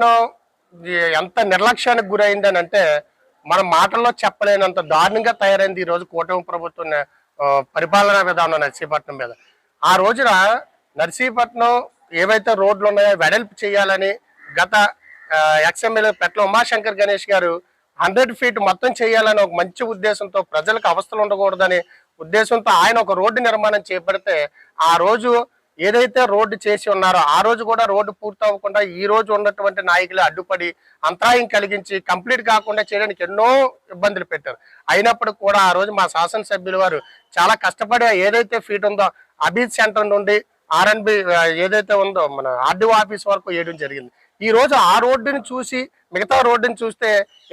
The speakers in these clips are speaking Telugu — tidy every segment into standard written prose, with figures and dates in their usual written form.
నర్సీపట్నం ఎంత నిర్లక్ష్యానికి గురైందని అంటే మన మాటల్లో చెప్పలేనంత దారుణంగా తయారైంది ఈ రోజు కూటమి ప్రభుత్వం పరిపాలనా విధానం నర్సీపట్నం మీద. ఆ రోజున నర్సీపట్నం ఏవైతే రోడ్లు ఉన్నాయో వెడల్పు చేయాలని గత ఎక్స్ఎమ్మెల్యే పెట్ల ఉమాశంకర్ గణేష్ గారు 100 ఫీట్ మొత్తం చేయాలని ఒక మంచి ఉద్దేశంతో, ప్రజలకు అవస్థలు ఉండకూడదని ఉద్దేశంతో ఆయన ఒక రోడ్డు నిర్మాణం చేపడితే, ఆ రోజు ఏదైతే రోడ్డు చేసి ఉన్నారో ఆ రోజు కూడా రోడ్డు పూర్తి అవ్వకుండా ఈ రోజు ఉన్నటువంటి నాయకులు అడ్డుపడి అంతరాయం కలిగించి కంప్లీట్ కాకుండా చేయడానికి ఎన్నో ఇబ్బందులు పెట్టారు. అయినప్పటికీ కూడా ఆ రోజు మా శాసనసభ్యుల వారు చాలా కష్టపడి ఏదైతే ఫీట్ ఉందో అబీద్ సెంటర్ నుండి ఆర్ఎన్బి ఏదైతే ఉందో మన ఆర్డీఓ ఆఫీస్ వరకు వేయడం జరిగింది. ఈ రోజు ఆ రోడ్డుని చూసి మిగతా రోడ్డుని చూస్తే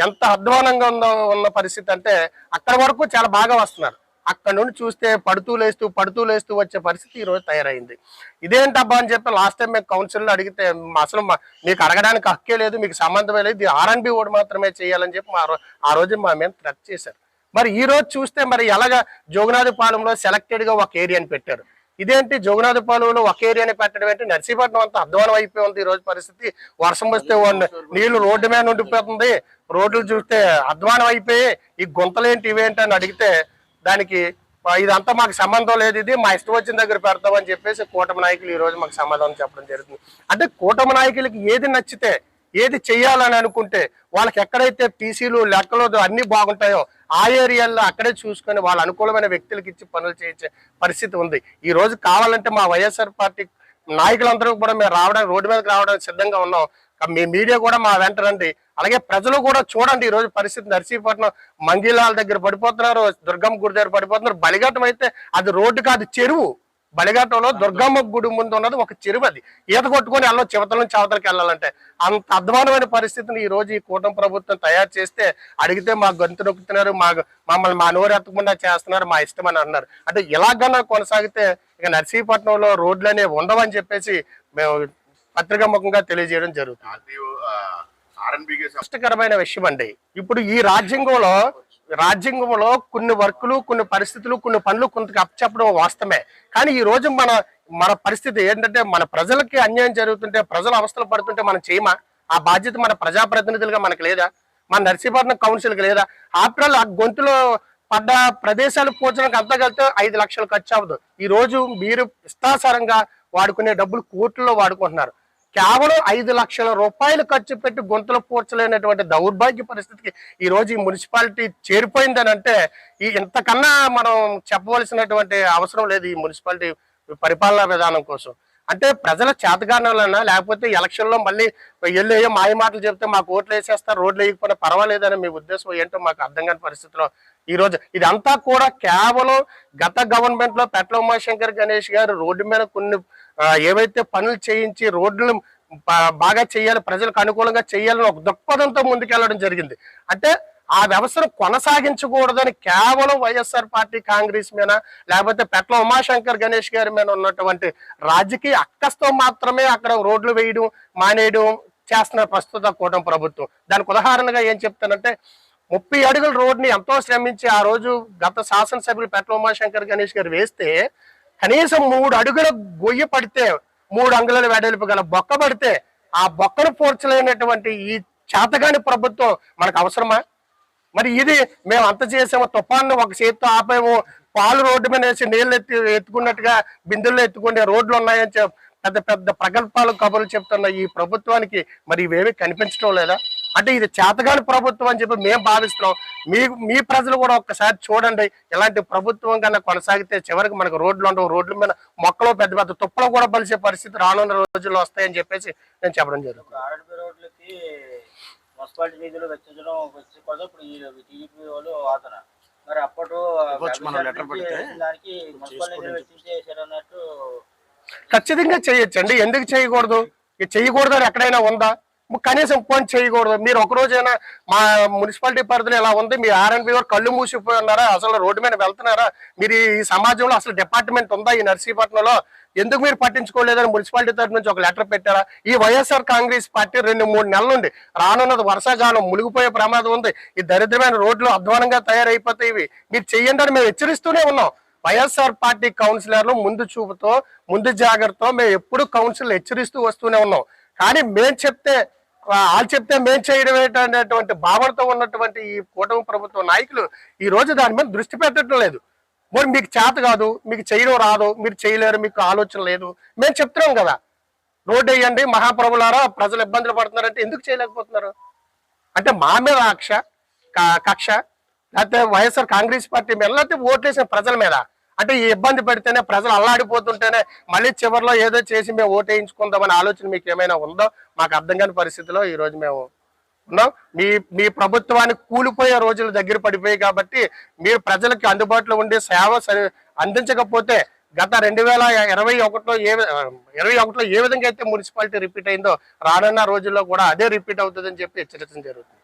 ఎంత అధ్వానంగా ఉన్న పరిస్థితి అంటే అక్కడ వరకు చాలా బాగా వస్తున్నారు. అక్కడ నుండి చూస్తే పడుతూ లేస్తూ వచ్చే పరిస్థితి ఈ రోజు తయారైంది. ఇదేంటబ్బా అని చెప్పి లాస్ట్ టైం మేము కౌన్సిల్లో అడిగితే అసలు మీకు అడగడానికి హక్కే లేదు, మీకు సంబంధమే లేదు, ఇది ఆర్ఎన్బి ఓడి మాత్రమే చేయాలని చెప్పి ఆ రోజు మా మేము థ్రెట్ చేశారు. మరి ఈ రోజు చూస్తే మరి ఎలాగా జోగునాథపాలెంలో సెలెక్టెడ్గా ఒక ఏరియాని పెట్టారు. ఇదేంటి జోగునాథపాలెంలో ఒక ఏరియాని పెట్టడం ఏంటి? నర్సీపట్నం అంతా అధ్వానం అయిపోయి ఉంది ఈ రోజు పరిస్థితి. వర్షం వస్తే నీళ్లు రోడ్డు మీద ఉండిపోతుంది, రోడ్లు చూస్తే అధ్వానం అయిపోయి ఈ గుంతలేంటి ఇవేంటి అని అడిగితే దానికి ఇదంతా మాకు సంబంధం లేదు, ఇది మా ఇష్టం వచ్చిన దగ్గర పెడతామని చెప్పేసి కూటమి నాయకులు ఈ రోజు మాకు సమాధానం చెప్పడం జరుగుతుంది. అంటే కూటమి నాయకులకి ఏది నచ్చితే ఏది చెయ్యాలని అనుకుంటే వాళ్ళకి ఎక్కడైతే టీసీలు లెక్కలు అన్ని బాగుంటాయో ఆ ఏరియాల్లో అక్కడే చూసుకొని వాళ్ళ అనుకూలమైన వ్యక్తులకు ఇచ్చి పనులు చేయించే పరిస్థితి ఉంది. ఈ రోజు కావాలంటే మా వైఎస్ఆర్ పార్టీ నాయకులందరూ కూడా మేము రావడానికి రోడ్డు మీదకి రావడానికి సిద్ధంగా ఉన్నాం. మీ మీడియా కూడా మా వెంట రండి. అలాగే ప్రజలు కూడా చూడండి ఈ రోజు పరిస్థితి. నర్సీపట్నం మంగిలాల దగ్గర పడిపోతున్నారు, దుర్గమ్మ గుడి దగ్గర పడిపోతున్నారు. బలిఘట్టం అయితే అది రోడ్డు కాదు, చెరువు. బలిఘట్టంలో దుర్గమ్మ గుడి ముందు ఉన్నది ఒక చెరువు, అది ఈత కొట్టుకొని వెళ్ళడం చివతల నుంచి అవతలకి వెళ్ళాలంటే అంత అధ్వానమైన పరిస్థితిని ఈ రోజు ఈ కూటమి ప్రభుత్వం తయారు చేస్తే అడిగితే మా గొంతు నొక్కుతున్నారు, మమ్మల్ని మా నోరు ఎత్తకుండా చేస్తున్నారు, మా ఇష్టం అని అన్నారు. అంటే ఇలాగన్నా కొనసాగితే ఇక నర్సీపట్నంలో రోడ్లు అనేవి ఉండవని చెప్పేసి మేము పత్రికా ముఖంగా తెలియజేయడం జరుగుతుంది. కష్టకరమైన విషయం అండి. ఇప్పుడు ఈ రాజ్యాంగంలో కొన్ని వర్కులు, కొన్ని పరిస్థితులు, కొన్ని పనులు కొంత అప్పచెప్పడం వాస్తవమే. కానీ ఈ రోజు మన పరిస్థితి ఏంటంటే మన ప్రజలకి అన్యాయం జరుగుతుంటే, ప్రజలు అవస్థలు పడుతుంటే మనం చేయమా? ఆ బాధ్యత మన ప్రజాప్రతినిధులుగా మనకు లేదా? మన నర్సీపట్నం కౌన్సిల్కి లేదా? ఆఫ్టర్ ఆ గొంతులో పడ్డ ప్రదేశాలు పోర్చడానికి అంతా కలితే 5 లక్షలు ఖర్చు అవ్వదు. ఈ రోజు మీరు ఇష్టాసారంగా వాడుకునే డబ్బులు కోట్లలో వాడుకుంటున్నారు. కేవలం 5 లక్షల రూపాయలు ఖర్చు పెట్టి గొంతులు పూడ్చలేనటువంటి దౌర్భాగ్య పరిస్థితికి ఈ రోజు ఈ మున్సిపాలిటీ చేరిపోయిందని అంటే ఇంతకన్నా మనం చెప్పవలసినటువంటి అవసరం లేదు ఈ మున్సిపాలిటీ పరిపాలనా విధానం కోసం. అంటే ప్రజల చేతగానలన్నా లేకపోతే ఎలక్షన్లో మళ్ళీ వెళ్ళేయో మాయ మాటలు చెప్తే మాకు ఓట్లు వేసేస్తారు, రోడ్లు వేయకపోయినా పర్వాలేదని మీ ఉద్దేశం ఏంటో మాకు అర్థం కాని పరిస్థితిలో ఈరోజు ఇదంతా కూడా కేవలం గత గవర్నమెంట్ లో పెట్ల ఉమాశంకర్ గణేష్ గారు రోడ్డు మీద కొన్ని ఏవైతే పనులు చేయించి రోడ్లను బాగా చేయాలి, ప్రజలకు అనుకూలంగా చేయాలని ఒక దృక్పథంతో ముందుకెళ్లడం జరిగింది. అంటే ఆ వ్యవస్థను కొనసాగించకూడదని కేవలం వైఎస్ఆర్ పార్టీ కాంగ్రెస్ మీద లేకపోతే పెట్ల ఉమాశంకర్ గణేష్ గారి మీద ఉన్నటువంటి రాజకీయ అక్కస్తో మాత్రమే అక్కడ రోడ్లు వేయడం మానేయడం చేస్తున్న ప్రస్తుత కూటమి ప్రభుత్వం. దానికి ఉదాహరణగా ఏం చెప్తానంటే 30 అడుగుల రోడ్ని ఎంతో శ్రమించి ఆ రోజు గత శాసనసభ్యులు పెట్ల ఉమాశంకర్ గణేష్ గారు వేస్తే కనీసం 3 అడుగుల గొయ్యి పడితే 3 అంగుళాల వెడల్పు గల బొక్క పడితే ఆ బొక్కను పోర్చలేనటువంటి ఈ చేతగాని ప్రభుత్వం మనకు అవసరమా? మరి ఇది మేము అంత చేసాము, తుఫాన్ని ఒక చేతితో ఆపేమో, పాలు రోడ్డు మీద వేసి నీళ్ళు ఎత్తుకున్నట్టుగా బిందుల్లో ఎత్తుకునే రోడ్లు ఉన్నాయని పెద్ద పెద్ద ప్రగల్భాలు కబుర్లు చెప్తున్న ఈ ప్రభుత్వానికి మరి ఇవేమీ కనిపించడం లేదా? అంటే ఇది చేతగాని ప్రభుత్వం అని చెప్పి మేము భావిస్తున్నాం. మీ ప్రజలు కూడా ఒక్కసారి చూడండి. ఇలాంటి ప్రభుత్వం కన్నా కొనసాగితే చివరికి మనకు రోడ్లు ఉండవు, రోడ్ల మీద మొక్కలు పెద్ద పెద్ద తుప్పలు కూడా బలిసే పరిస్థితి రానున్న రోజుల్లో వస్తాయని చెప్పేసి నేను చెప్పడం జరుగుతుంది. మున్సిపాలిటీ నిధులు వెచ్చించడం కోసం ఇప్పుడు ఈ టీడీపీ వాళ్ళు వాదన. మరి అప్పుడు దానికి మున్సిపల్ నిధులు వెచ్చించేసారన్నట్టు ఖచ్చితంగా చేయొచ్చండి. ఎందుకు చేయకూడదు? చేయకూడదని ఎక్కడైనా ఉందా? కనీసం ఫోన్ చేయకూడదు. మీరు ఒక రోజైనా మా మున్సిపాలిటీ పరిధిలో ఎలా ఉంది, మీ ఆర్ఎన్బి వారు కళ్ళు మూసిపోయి ఉన్నారా, అసలు రోడ్డు మీద వెళ్తున్నారా, మీరు ఈ సమాజంలో అసలు డిపార్ట్మెంట్ ఉందా ఈ నర్సీపట్నంలో, ఎందుకు మీరు పట్టించుకోలేదని మున్సిపాలిటీ తరఫు నుంచి ఒక లెటర్ పెట్టారా? ఈ వైఎస్ఆర్ కాంగ్రెస్ పార్టీ 2-3 నెలల నుండి రానున్నది వర్షాకాలం, మునిగిపోయే ప్రమాదం ఉంది, ఈ దరిద్రమైన రోడ్లు అధ్వానంగా తయారైపోతాయి, ఇవి మీరు చెయ్యండి అని మేము హెచ్చరిస్తూనే ఉన్నాం. వైఎస్ఆర్ పార్టీ కౌన్సిలర్లు ముందు చూపుతో ముందు జాగ్రత్తతో మేము ఎప్పుడు కౌన్సిల్ హెచ్చరిస్తూ వస్తూనే ఉన్నాం. కానీ మేము చెప్తే వాళ్ళు చెప్తే మేం చేయడం ఏంటనేటువంటి భావనతో ఉన్నటువంటి ఈ కూటమి ప్రభుత్వ నాయకులు ఈ రోజు దాని మీద దృష్టి పెట్టడం లేదు. మరి మీకు చేత కాదు, మీకు చేయడం రాదు, మీరు చేయలేరు, మీకు ఆలోచన లేదు, మేము చెప్తున్నాం కదా రోడ్డు వేయండి మహాప్రభులారా, ప్రజలు ఇబ్బందులు పడుతున్నారంటే ఎందుకు చేయలేకపోతున్నారు? అంటే మా మీద కక్ష, లేకపోతే వైఎస్ఆర్ కాంగ్రెస్ పార్టీ మీద, లేకపోతే ఓట్లేసిన ప్రజల మీద. అంటే ఈ ఇబ్బంది పెడితేనే ప్రజలు అల్లాడిపోతుంటేనే మళ్ళీ చివరిలో ఏదో చేసి మేము ఓటు వేయించుకుందామనే ఆలోచన మీకు ఏమైనా ఉందో మాకు అర్థం కాని పరిస్థితిలో ఈ రోజు మేము ఉన్నాం. మీ ప్రభుత్వానికి కూలిపోయే రోజులు దగ్గర పడిపోయాయి కాబట్టి మీరు ప్రజలకు అందుబాటులో ఉండే సేవ అందించకపోతే గత 2021లో ఏ విధంగా అయితే మున్సిపాలిటీ రిపీట్ అయిందో రానున్న రోజుల్లో కూడా అదే రిపీట్ అవుతుందని చెప్పి హెచ్చరించడం జరుగుతుంది.